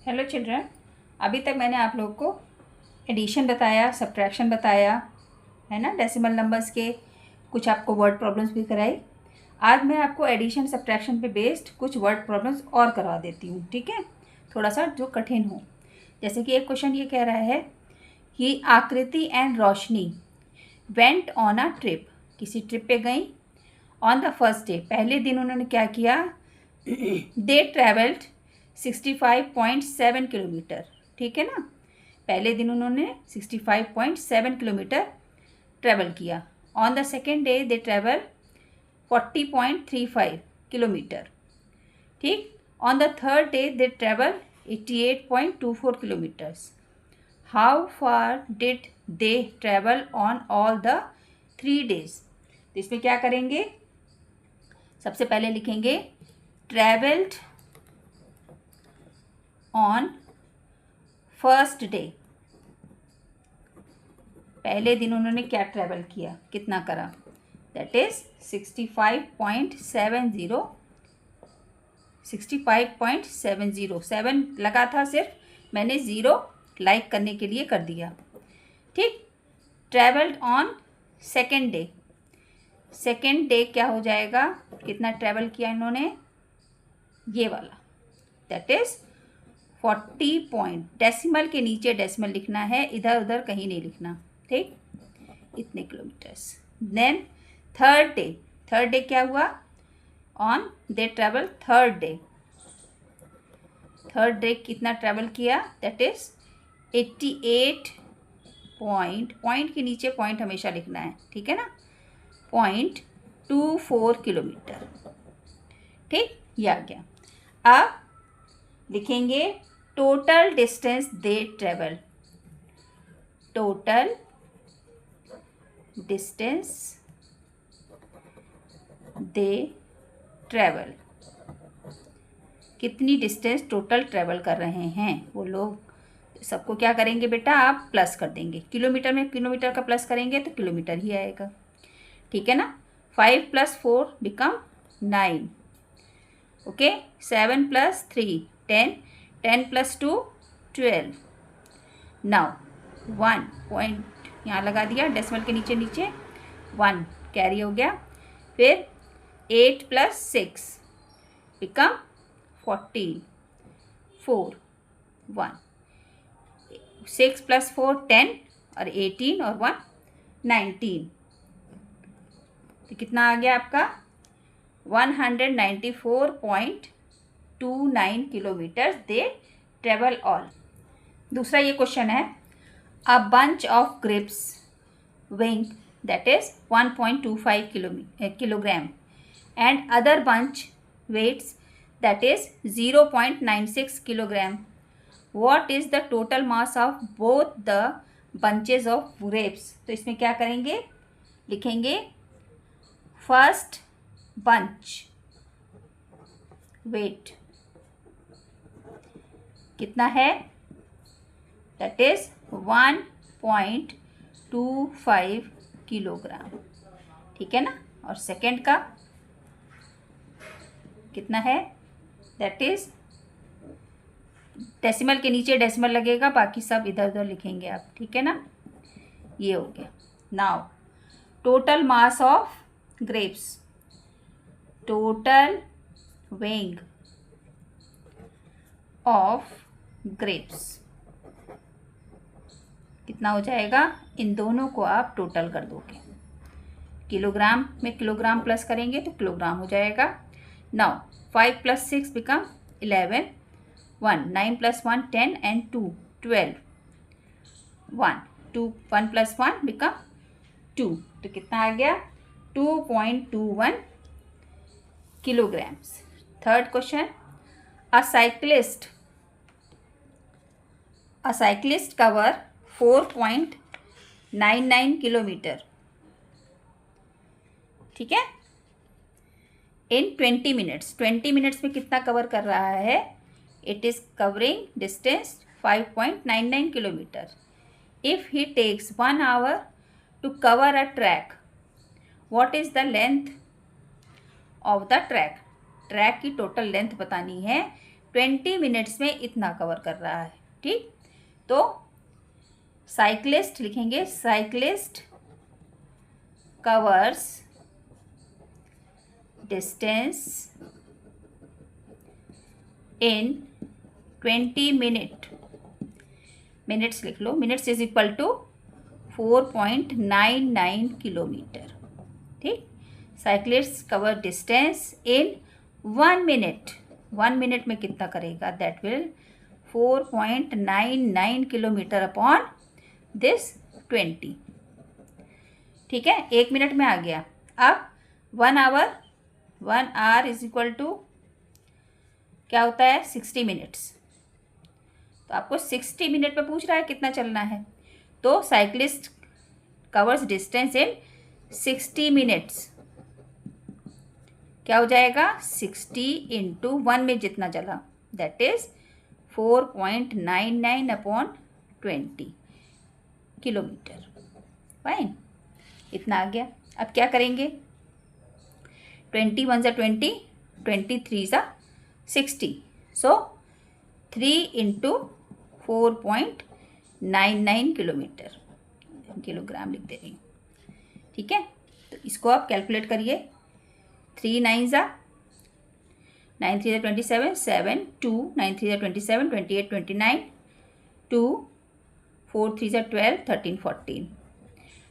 Hello children, अभी तक मैंने आप लोगों को एडिशन बताया, सब्ट्रैक्शन बताया है ना, डेसिमल नंबर्स के कुछ आपको वर्ड प्रॉब्लम्स भी कराई। आज मैं आपको एडिशन सब्ट्रैक्शन पे बेस्ड कुछ वर्ड प्रॉब्लम्स और करवा देती हूँ, ठीक है। थोड़ा सा जो कठिन हो, जैसे कि एक क्वेश्चन ये कह रहा है कि आकृति and Roshni went on a trip, किसी ट्रिप पे गई। ऑन द फर्स्ट डे, पहले दिन उन्होंने क्या किया, दे ट्रेवल्ड 65.7 किलोमीटर, ठीक है ना। पहले दिन उन्होंने 65.7 किलोमीटर ट्रेवल किया। On the second day they travel 40.35 kilometre, ठीक। On the third day they travel 88.24 kilometres. How far did they travel on all the 3 days. तो इसमें क्या करेंगे, सबसे पहले लिखेंगे ट्रेवल्ड ऑन फर्स्ट डे, पहले दिन उन्होंने क्या ट्रेवल किया, कितना करा, दैट इज 65.70 7 लगा था, सिर्फ मैंने 0 लाइक करने के लिए कर दिया, ठीक। Travelled on second day, second day क्या हो जाएगा, कितना ट्रेवल किया इन्होंने, ये वाला, दैट इज 40 पॉइंट, डेसिमल के नीचे डेसिमल लिखना है, इधर उधर कहीं नहीं लिखना, ठीक, इतने किलोमीटर्स। देन थर्ड डे क्या हुआ, on they travel third day कितना ट्रेवल किया, दैट इज 88 पॉइंट के नीचे पॉइंट हमेशा लिखना है, ठीक है ना, 0.24 किलोमीटर, ठीक, ये आ गया। अब लिखेंगे total distance they travel, total distance they travel, कितनी डिस्टेंस टोटल ट्रेवल कर रहे हैं वो लोग। सबको क्या करेंगे बेटा, आप प्लस कर देंगे, किलोमीटर में किलोमीटर का प्लस करेंगे तो किलोमीटर ही आएगा, ठीक है ना। 5 + 4 बिकम 9, ओके। 7 + 3 10, 10 + 2 12। नाउ 1 पॉइंट यहाँ लगा दिया, डेसिमल के नीचे 1 कैरी हो गया। फिर 8 + 6 बिकम 14, 4 1, 6 + 4 10 और 18 और 1 19, तो कितना आ गया आपका 194.29 किलोमीटर दे ट्रेवल ऑल। दूसरा ये क्वेश्चन है, a bunch of grapes weighing that is 1.25 kilogram and other bunch weights that is 0.96 kilogram. What is the total mass of both the bunches of grapes. तो इसमें क्या करेंगे, लिखेंगे first bunch wait कितना है, दैट इज 1.25 किलोग्राम, ठीक है ना। और सेकेंड का कितना है, दैट इज डेसिमल के नीचे डेसिमल लगेगा, बाकी सब इधर उधर लिखेंगे आप, ठीक है ना। ये हो गया। Now total mass of grapes, total weighing of grapes कितना हो जाएगा, इन दोनों को आप टोटल कर दोगे, किलोग्राम में किलोग्राम प्लस करेंगे तो किलोग्राम हो जाएगा। नाउ 5 + 6 बिकम 11, 1 9 + 1 10 and 2 12, 1 + 1 बिकम 2, तो कितना आ गया 2.21 kilograms. Third question, a cyclist cover 4.99 kilometre, ठीक है, इन 20 मिनट्स। 20 मिनट्स में कितना कवर कर रहा है, it is covering distance 5.99 kilometre. If he takes 1 hour to cover a track, what is the length of the track. Track की total length बतानी है, 20 मिनट्स में इतना कवर कर रहा है। ठीक, तो साइक्लिस्ट लिखेंगे, cyclist covers distance in 20 minutes लिख लो, minutes is equal to 4.99 kilometre. ठीक, cyclist cover distance in 1 minute, 1 minute में कितना करेगा, that will 4.99 kilometre upon this 20। ठीक है, 1 मिनट में आ गया। अब 1 आवर इज इक्वल टू क्या होता है, 60 मिनट्स। तो आपको 60 मिनट में पूछ रहा है कितना चलना है, तो साइक्लिस्ट कवर्स डिस्टेंस इन 60 मिनट्स क्या हो जाएगा, 60 इंटू 1 में जितना चला, that is 4.99 upon 20 kilometre. Fine, इतना आ गया। अब क्या करेंगे, 21 × 20, 23 × 60, सो 3 इंटू 4.99 किलोमीटर, किलोग्राम लिख दे रही हूँ। ठीक है, तो इसको आप कैलकुलेट करिए। 3 9 ज़ा 9 3 ज़ा 27, 7 2 9 3 ज़ा 27, 28 29 2 4 3 ज़ा 12 13 14।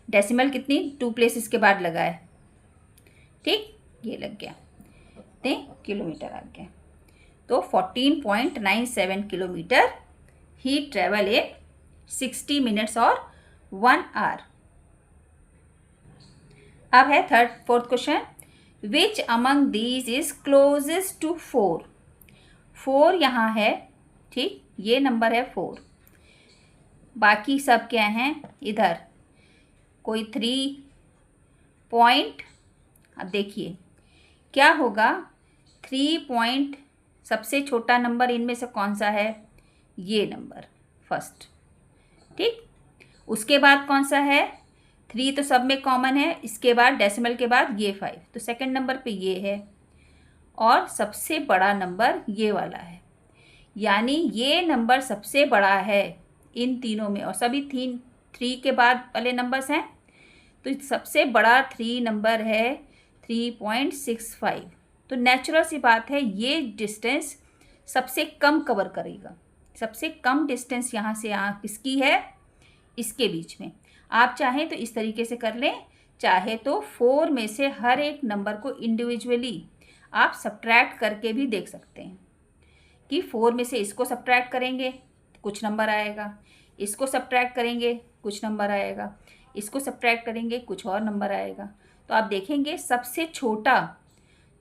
डेसिमल कितनी 2 प्लेसेस के बाद लगा है। ठीक, ये लग गया, ते किलोमीटर आ गया। तो 14.97 kilometre he travel in 60 minutes और 1 आवर। अब है fourth question, which among these is closest to 4। 4 यहाँ है, ठीक, ये नंबर है 4, बाकी सब क्या हैं इधर, कोई 3 पॉइंट। अब देखिए क्या होगा, 3 पॉइंट सबसे छोटा नंबर इनमें से कौन सा है, ये नंबर फर्स्ट। ठीक, उसके बाद कौन सा है, 3 तो सब में कॉमन है, इसके बाद डेसिमल के बाद ये 5, तो सेकंड नंबर पे ये है, और सबसे बड़ा नंबर ये वाला है, यानी ये नंबर सबसे बड़ा है इन तीनों में, और सभी 3 के बाद वाले नंबर्स हैं, तो सबसे बड़ा 3 नंबर है 3.65। तो नेचुरल सी बात है ये डिस्टेंस सबसे कम कवर करेगा। सबसे कम डिस्टेंस यहाँ से यहाँ किसकी है, इसके बीच में। आप चाहें तो इस तरीके से कर लें, चाहे तो 4 में से हर एक नंबर को इंडिविजुअली आप सब्ट्रैक्ट करके भी देख सकते हैं कि 4 में से इसको सब्ट्रैक्ट करेंगे कुछ नंबर आएगा, इसको सब्ट्रैक्ट करेंगे कुछ नंबर आएगा, इसको सब्ट्रैक्ट करेंगे कुछ और नंबर आएगा। तो आप देखेंगे सबसे छोटा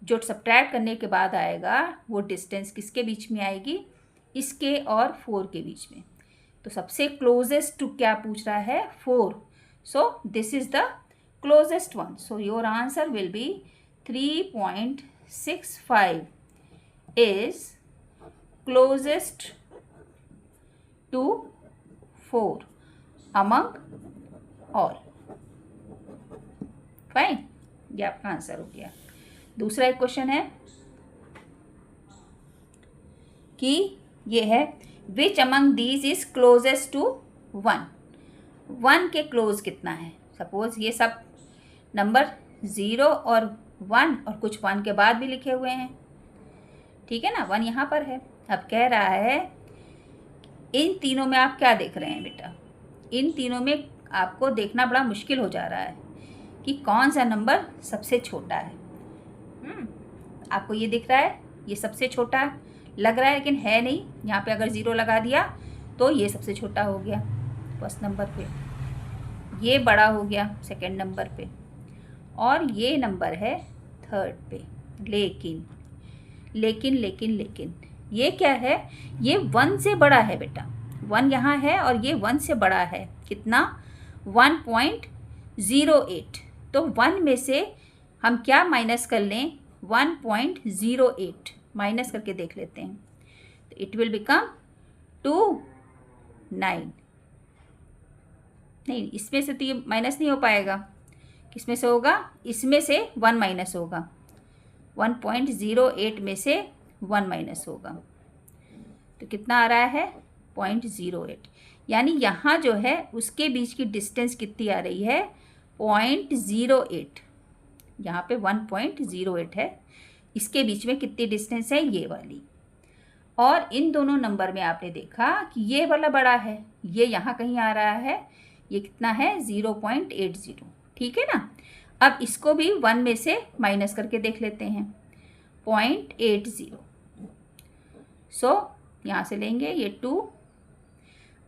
जो सब्ट्रैक्ट करने के बाद आएगा वो डिस्टेंस किसके बीच में आएगी, इसके और 4 के बीच में। तो सबसे क्लोजेस्ट टू क्या पूछ रहा है, 4, so this is the closest one. So your answer will be 3.65 is closest to 4 among all. Fine, ये आपका आंसर हो गया। दूसरा एक क्वेश्चन है कि ये है which among these is closest to 1। 1 के क्लोज कितना है, सपोज ये सब नंबर 0 और 1 और कुछ 1 के बाद भी लिखे हुए हैं, ठीक है ना, 1 यहाँ पर है। अब कह रहा है इन तीनों में आप क्या देख रहे हैं बेटा, इन तीनों में आपको देखना बड़ा मुश्किल हो जा रहा है कि कौन सा नंबर सबसे छोटा है। आपको ये दिख रहा है ये सबसे छोटा लग रहा है, लेकिन है नहीं। यहाँ पे अगर 0 लगा दिया तो ये सबसे छोटा हो गया फर्स्ट नंबर पे, ये बड़ा हो गया सेकंड नंबर पे, और ये नंबर है थर्ड पे। लेकिन लेकिन लेकिन लेकिन ये क्या है, ये 1 से बड़ा है बेटा। 1 यहाँ है और ये 1 से बड़ा है, कितना, 1.08। तो 1 में से हम क्या माइनस कर लें, 1.08 माइनस करके देख लेते हैं, तो इट विल बिकम 29। नहीं, इसमें से तो ये माइनस नहीं हो पाएगा, किसमें से होगा, इसमें से 1 माइनस होगा, 1.08 में से 1 माइनस होगा, तो कितना आ रहा है 0.08, यानी यहाँ जो है उसके बीच की डिस्टेंस कितनी आ रही है 0.08। यहाँ पे 1.08 है, इसके बीच में कितनी डिस्टेंस है ये वाली। और इन दोनों नंबर में आपने देखा कि ये वाला बड़ा है, ये यहाँ कहीं आ रहा है, ये कितना है 0.80, ठीक है ना। अब इसको भी 1 में से माइनस करके देख लेते हैं 0.80। सो यहाँ से लेंगे ये 2।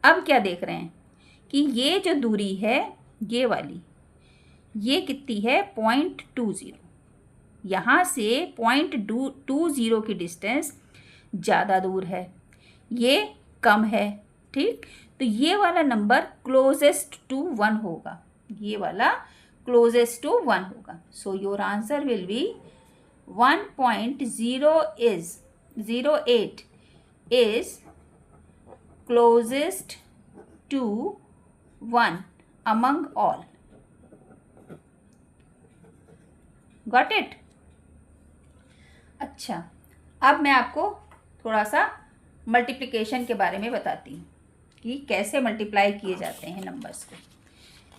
अब क्या देख रहे हैं कि ये जो दूरी है ये वाली, ये कितनी है 0.20। यहाँ से 0.20 की डिस्टेंस ज़्यादा दूर है, ये कम है, ठीक। तो ये वाला नंबर क्लोजेस्ट टू 1 होगा, ये वाला क्लोजेस्ट टू 1 होगा। सो your answer will B 1.08 is closest to 1 among all. Got it? अच्छा, अब मैं आपको थोड़ा सा मल्टीप्लिकेशन के बारे में बताती हूँ कि कैसे मल्टीप्लाई किए जाते हैं नंबर्स को,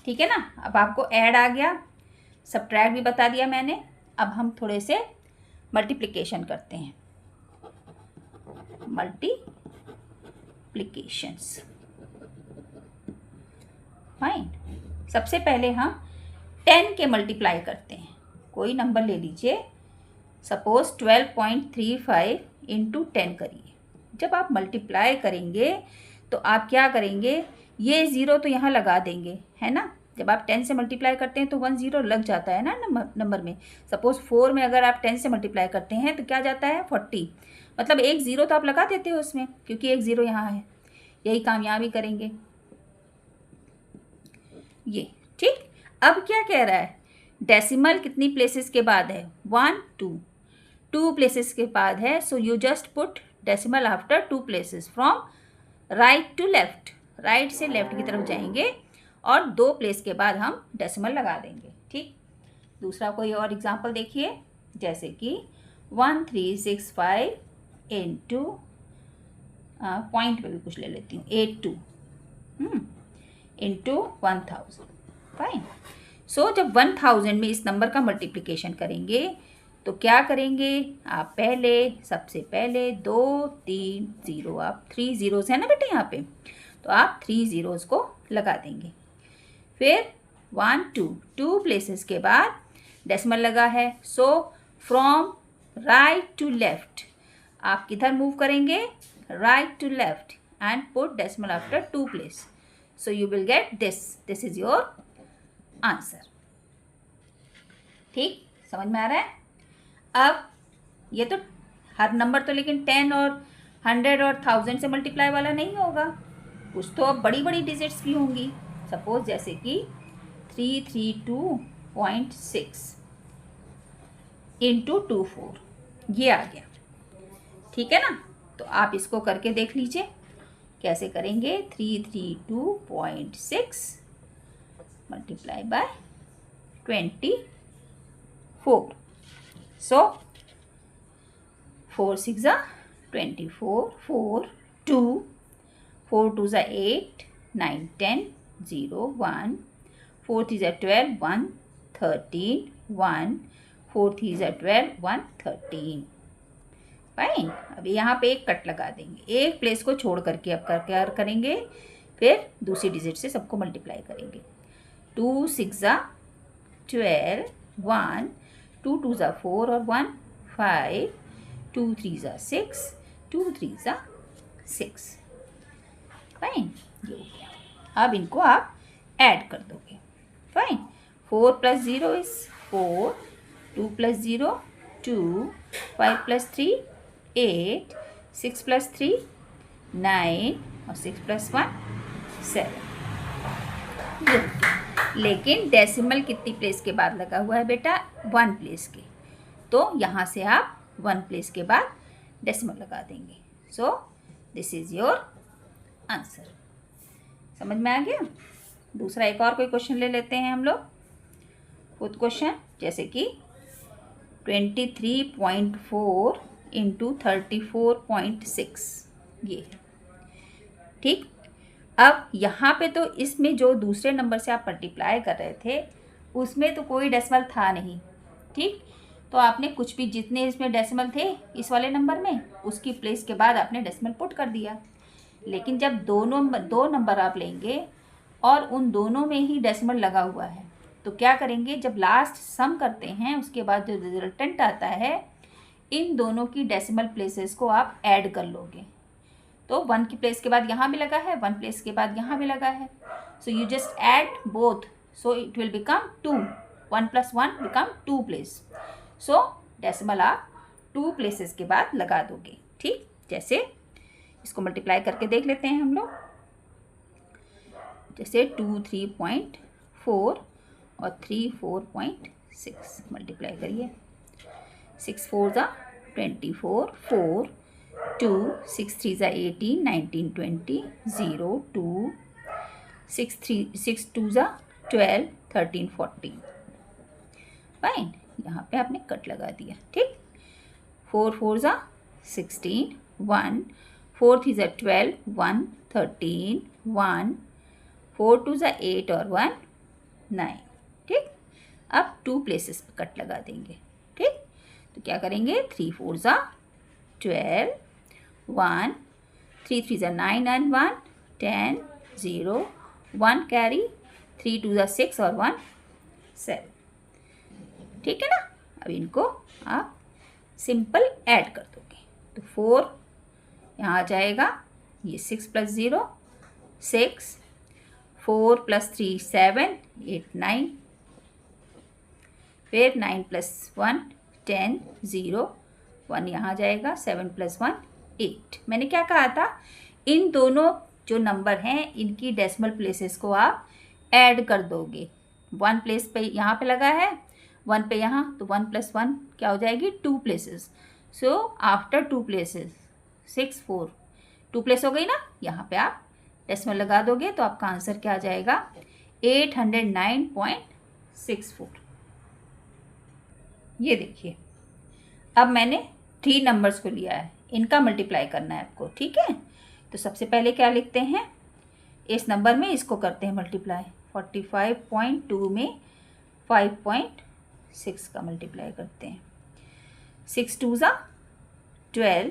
ठीक है ना। अब आपको ऐड आ गया, सब्ट्रैक्ट भी बता दिया मैंने। अब हम थोड़े से मल्टीप्लिकेशन करते हैं, मल्टीप्लिकेशंस। फाइन। सबसे पहले हम 10 के मल्टीप्लाई करते हैं। कोई नंबर ले लीजिए, सपोज 12.35 इंटू 10 करिए। जब आप मल्टीप्लाई करेंगे तो आप क्या करेंगे, ये ज़ीरो तो यहाँ लगा देंगे, है ना। जब आप 10 से मल्टीप्लाई करते हैं तो 1 0 लग जाता है ना नंबर में। सपोज 4 में अगर आप 10 से मल्टीप्लाई करते हैं तो क्या जाता है 40, मतलब एक ज़ीरो तो आप लगा देते हो उसमें, क्योंकि एक ज़ीरो यहाँ है। यही काम यहाँ भी करेंगे, ये ठीक। अब क्या कह रहा है, डेसिमल कितनी प्लेसेस के बाद है 1 2 प्लेसेस के बाद है। So you just put decimal after 2 places from right to left, right से लेफ्ट की तरफ जाएंगे और 2 प्लेस के बाद हम डेसिमल लगा देंगे, ठीक। दूसरा कोई और एग्जांपल देखिए, जैसे कि 1365 इंटू पॉइंट पे भी कुछ ले लेती हूँ 82 इंटू 1000। फाइन। सो जब 1000 में इस नंबर का मल्टीप्लिकेशन करेंगे तो क्या करेंगे आप, पहले सबसे पहले 2 3 0, आप 3 ज़ीरोज़ है ना बेटे यहाँ पे, तो आप 3 ज़ीरोज़ को लगा देंगे। फिर 1 2 प्लेसेस के बाद डेसिमल लगा है। So from right to left आप किधर मूव करेंगे, right to left and put decimal after 2 place. So you will get this is your answer, ठीक। समझ में आ रहा है। अब ये तो हर नंबर तो लेकिन 10 और 100 और 1000 से मल्टीप्लाई वाला नहीं होगा, कुछ तो अब बड़ी बड़ी डिजिट्स भी होंगी। सपोज जैसे कि 332.6 इंटू 24, ये आ गया, ठीक है ना। तो आप इसको करके देख लीजिए कैसे करेंगे। 332.6 मल्टीप्लाई बाय 24। सो 4 6 24, 4 2, 4 2 8 9 10 0 1, 4 3 12 1 13 1, 4 3 12 1 13। फाइन। अभी यहाँ पे एक कट लगा देंगे, एक प्लेस को छोड़ करके अब क्या करेंगे, फिर दूसरी डिजिट से सबको मल्टीप्लाई करेंगे। 2 6 12 1, 2 2 4 और 1 5, 2 3 6, 2 3 6। फाइन, ये हो गया। अब इनको आप ऐड कर दोगे। फाइन। 4 + 0 इज 4, 2 + 0 2, 5 + 3 8, 6 + 3 9 और 6 + 1 7। लेकिन डेसिमल कितनी प्लेस के बाद लगा हुआ है बेटा, 1 प्लेस के, तो यहाँ से आप 1 प्लेस के बाद डेसिमल लगा देंगे। सो दिस इज योर आंसर। समझ में आ गया। दूसरा एक और कोई क्वेश्चन ले लेते हैं हम लोग, खुद क्वेश्चन, जैसे कि 23.4 इंटू 34.6, ये है। ठीक, अब यहाँ पे तो इसमें जो दूसरे नंबर से आप मल्टीप्लाई कर रहे थे उसमें तो कोई डेसिमल था नहीं। ठीक, तो आपने कुछ भी जितने इसमें डेसिमल थे इस वाले नंबर में उसकी प्लेस के बाद आपने डेसिमल पुट कर दिया। लेकिन जब दो नंबर आप लेंगे और उन दोनों में ही डेसिमल लगा हुआ है तो क्या करेंगे, जब लास्ट सम करते हैं उसके बाद जो रिजल्टेंट आता है इन दोनों की डेसिमल प्लेसेस को आप ऐड कर लोगे। तो 1 की प्लेस के बाद यहाँ भी लगा है, 1 प्लेस के बाद यहाँ भी लगा है, so you just add both, so it will become 2, 1 + 1 become 2 place. So decimal आप 2 प्लेसेस के बाद लगा दोगे। ठीक, जैसे इसको मल्टीप्लाई करके देख लेते हैं हम लोग। जैसे 2 3.4 और 3 4.6 मल्टीप्लाई करिए। 6 4 ज़ा 24, 4 2 6 3 ज़ा 18 19 20 0 2 6 2 ज़ा 12 13 14। फाइन, यहाँ पे आपने कट लगा दिया। ठीक, 4 4 ज़ा 16 1 4 3 ज़ा 12 1 13 1 4 2 ज़ा 8 और 1 9। ठीक, अब 2 प्लेसेस पे कट लगा देंगे। ठीक, तो क्या करेंगे, 3 4 ज़ा 12 1 3 3 ज़ा 9 and 1 10 0 1 कैरी 3 2 ज़ा 6 और 1 7। ठीक है ना, अब इनको आप सिंपल ऐड कर दोगे तो 4 यहाँ आ जाएगा, ये 6 + 0 6 4 + 3 7 8 9, फिर 9 + 1 10 0 1 यहाँ आ जाएगा, 7 + 1 8। मैंने क्या कहा था, इन दोनों जो नंबर हैं इनकी डेसिमल प्लेसेस को आप ऐड कर दोगे। 1 प्लेस पे यहाँ पे लगा है, 1 पे यहाँ, तो 1 + 1 क्या हो जाएगी, 2 places. So after 2 places 6 4 2 place हो गई ना, यहाँ पे आप डेसिमल लगा दोगे तो आपका आंसर क्या आ जाएगा, 809.64। ये देखिए, अब मैंने 3 नंबर्स को लिया है, इनका मल्टीप्लाई करना है आपको। ठीक है, तो सबसे पहले क्या लिखते हैं, इस नंबर में इसको करते हैं मल्टीप्लाई। 45.2 में 5.6 का मल्टीप्लाई करते हैं। 6 2 ज़ा 12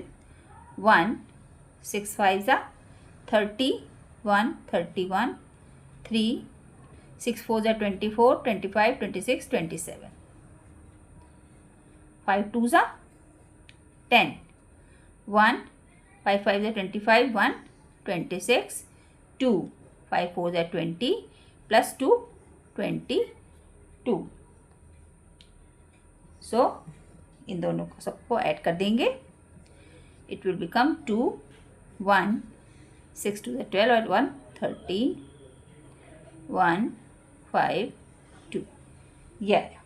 1 6 5 ज़ा 30 1 31 3 6 4 ज़ा 24 25 26 27 5 2 ज़ा 10 1 5 5 ज़ा 25 1 26 2 5 4 ज़ा 20 + 2 22। सो इन दोनों को सबको ऐड कर देंगे, इट विल बिकम 2 1 6 2 ज़ा 12 और 1 13 1 5 2। ये आया।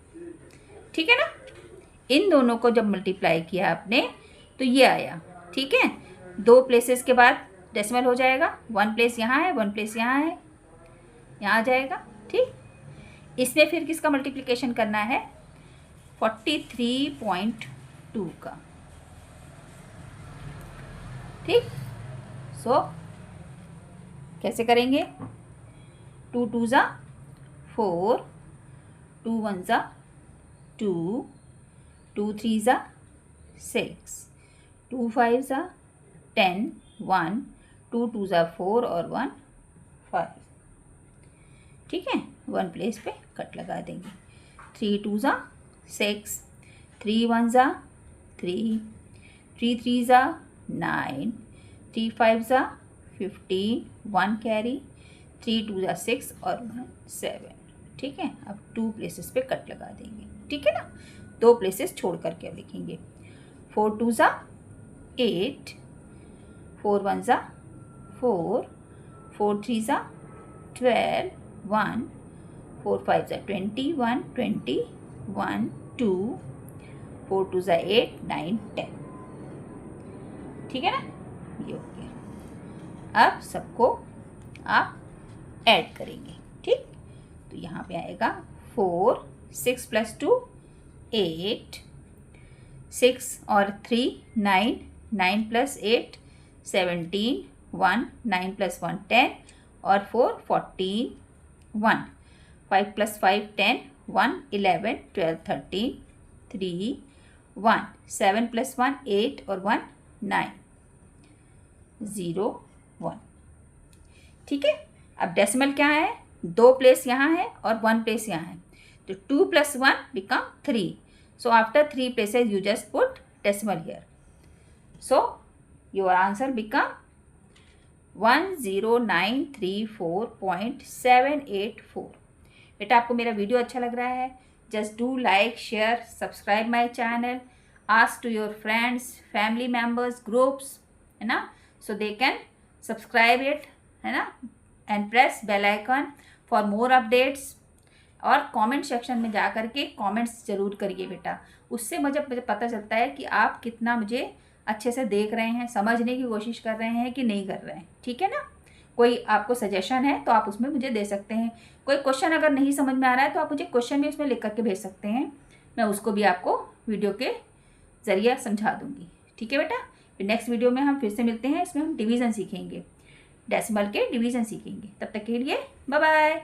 ठीक है ना, इन दोनों को जब मल्टीप्लाई किया आपने तो ये आया। ठीक है, 2 प्लेसेस के बाद डेसिमल हो जाएगा, 1 प्लेस यहाँ है 1 प्लेस यहाँ है, यहाँ आ जाएगा। ठीक, इसमें फिर किसका मल्टीप्लिकेशन करना है, 43.2 का। ठीक, सो कैसे करेंगे, 2 2 ज़ा 4 2 1 ज़ा 2 2 3 ज़ा 6 2 5 ज़ा 10 1 2 2 ज़ा 4 और 1 5। ठीक है, 1 प्लेस पे कट लगा देंगे। 3 2 ज़ा 6 3 1 ज़ा 3 3 3 ज़ा 9 3 5 ज़ा 15 1 कैरी 3 2 ज़ा 6 और 1 7। ठीक है, अब 2 प्लेसेस पे कट लगा देंगे। ठीक है ना, 2 प्लेसेस छोड़ करके अब लिखेंगे। 4 2 ज़ा 8 4 1 ज़ा 4 4 3 ज़ा 12 1 4 5 ज़ा 21 20 1 2 4 2 ज़ा 8 9 10। ठीक है ना, ये हो गया। अब सबको आप ऐड करेंगे। ठीक, तो यहाँ पे आएगा 4 6 + 2 8 6 और 3 9 9 + 8 17 1, 9 + 1 10 और 4 14 1, 5 + 5 10 1 11 12 13 3 1, 7 + 1 8 और 1 9 0 1। ठीक है, अब डेसिमल क्या है, 2 प्लेस यहाँ है और 1 प्लेस यहाँ है, तो 2 + 1 become 3. So after 3 places you just put decimal here. So your answer become 10934.784. बेटा आपको मेरा वीडियो अच्छा लग रहा है, just do like share subscribe my channel, ask to your friends family members groups, है ना, so they can subscribe it, है ना, and press bell icon for more updates. और कमेंट सेक्शन में जा कर के कमेंट्स ज़रूर करिए बेटा, उससे मुझे पता चलता है कि आप कितना मुझे अच्छे से देख रहे हैं, समझने की कोशिश कर रहे हैं कि नहीं कर रहे हैं। ठीक है ना, कोई आपको सजेशन है तो आप उसमें मुझे दे सकते हैं, कोई क्वेश्चन अगर नहीं समझ में आ रहा है तो आप मुझे क्वेश्चन भी उसमें लिख करके भेज सकते हैं, मैं उसको भी आपको वीडियो के ज़रिए समझा दूँगी। ठीक है बेटा, फिर नेक्स्ट वीडियो में हम फिर से मिलते हैं, इसमें हम डिवीज़न सीखेंगे, डेसिमल के डिवीज़न सीखेंगे। तब तक के लिए बाय बाय।